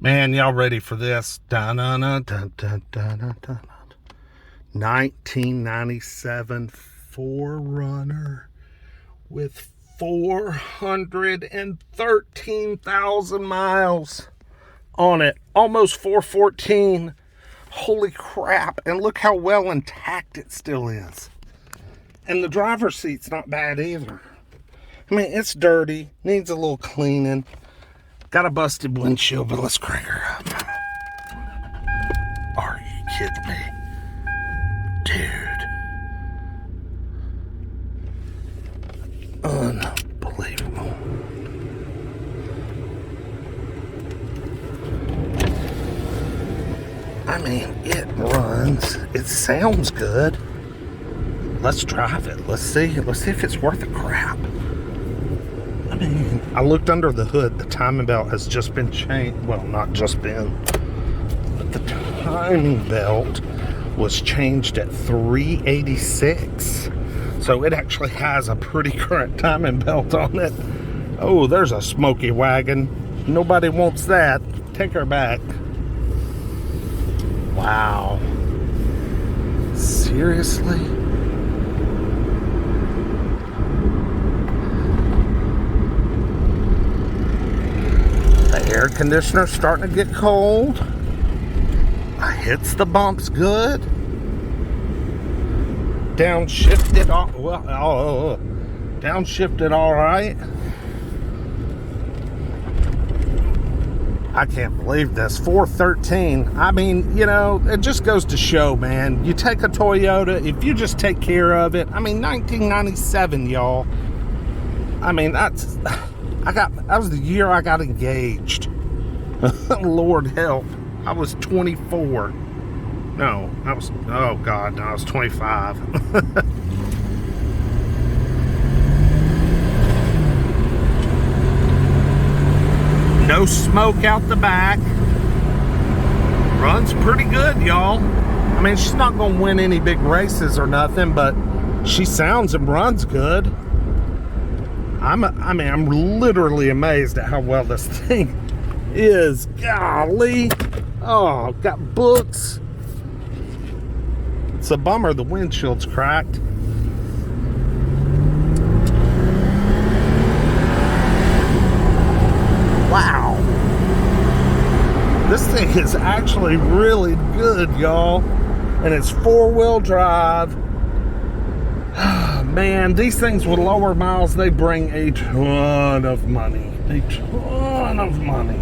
Man, y'all ready for this? 1997 4Runner with 413,000 miles on it. Almost 414. Holy crap. And look how well intact it still is. And the driver's seat's not bad either. I mean, it's dirty. Needs a little cleaning. Got a busted windshield, but let's crank her up. Are you kidding me? Dude. Unbelievable. I mean, it runs. It sounds good. Let's drive it. Let's see if it's worth a crap. I mean, I looked under the hood. The timing belt has just been changed. Well, not just been, but the timing belt was changed at 386. So it actually has a pretty current timing belt on it. Oh, there's a smoky wagon. Nobody wants that. Take her back. Wow. Seriously? Air conditioner's starting to get cold. I hits the bumps good. Downshifted all well. Downshifted all right. I can't believe this. 413. I mean, you know, it just goes to show, man. You take a Toyota, if you just take care of it. I mean, 1997, y'all. I mean, that was the year I got engaged. Lord help. I was 24. No, I was 25. No smoke out the back. Runs pretty good, y'all. I mean, she's not gonna win any big races or nothing, but she sounds and runs good. I'm literally amazed at how well this thing is. Golly. Oh, got books. It's a bummer the windshield's cracked. Wow. This thing is actually really good, y'all. And it's four-wheel drive. Man, these things with lower miles, they bring a ton of money. A ton of money.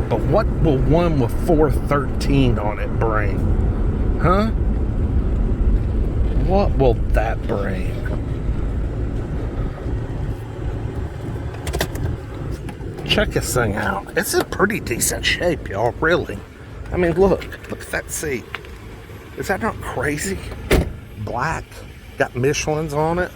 But what will one with 413 on it bring? Huh? What will that bring? Check this thing out. It's in pretty decent shape, y'all, really. I mean, look at that seat. Is that not crazy? Black, got Michelin's on it.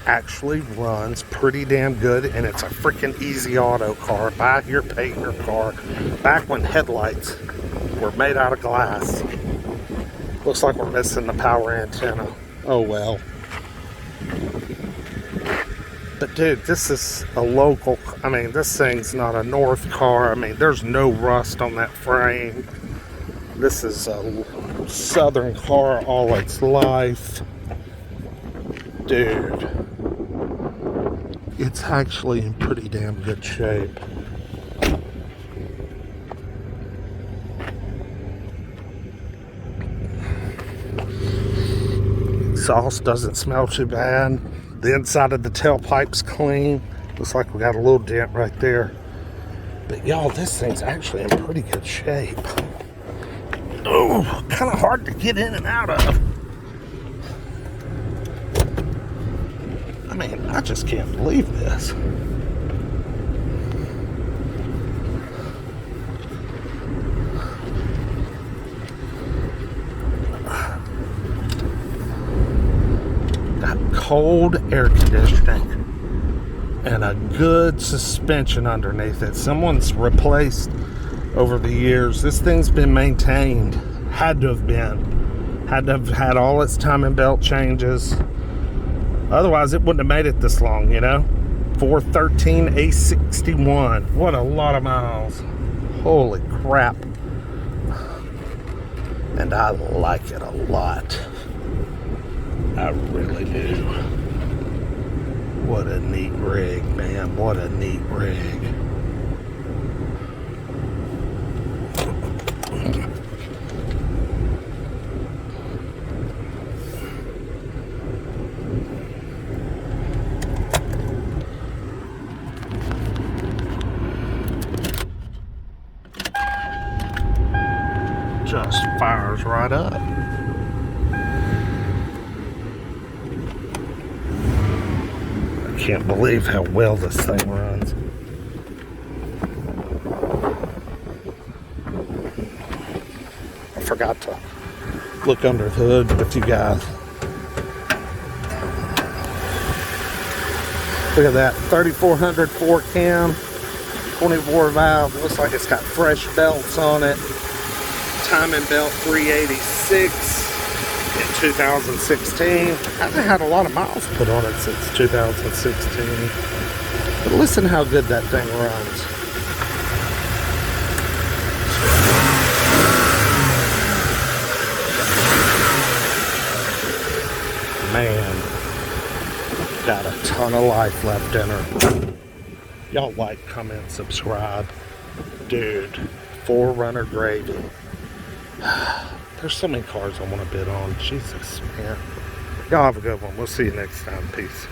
Actually runs pretty damn good, and it's a freaking easy auto car. Buy here, pay your car. Back when headlights were made out of glass. Looks like we're missing the power antenna. Oh well. But dude, this is a local, I mean, this thing's not a North car. I mean, there's no rust on that frame. This is a Southern car all its life. Dude, it's actually in pretty damn good shape. Exhaust doesn't smell too bad. The inside of the tailpipe's clean. Looks like we got a little dent right there. But y'all, this thing's actually in pretty good shape. Oh, kind of hard to get in and out of. I mean, I just can't believe this. Cold air conditioning and a good suspension underneath it. Someone's replaced over the years. This thing's been maintained. Had to have been. Had to have had all its timing belt changes. Otherwise, it wouldn't have made it this long, you know? 413 A61. What a lot of miles. Holy crap. And I like it a lot. I really do. What a neat rig, man. What a neat rig. Just fires right up. I can't believe how well this thing runs. I forgot to look under the hood with you guys. Look at that, 3400 4 cam, 24 valve. Looks like it's got fresh belts on it. Timing belt 386 in 2016. Hasn't had a lot of miles put on it since 2016. But listen how good that thing runs. Man, got a ton of life left in her. Y'all like, comment, subscribe. Dude, 4Runner gravy. There's so many cars I want to bid on. Jesus, man. Y'all have a good one. We'll see you next time. Peace.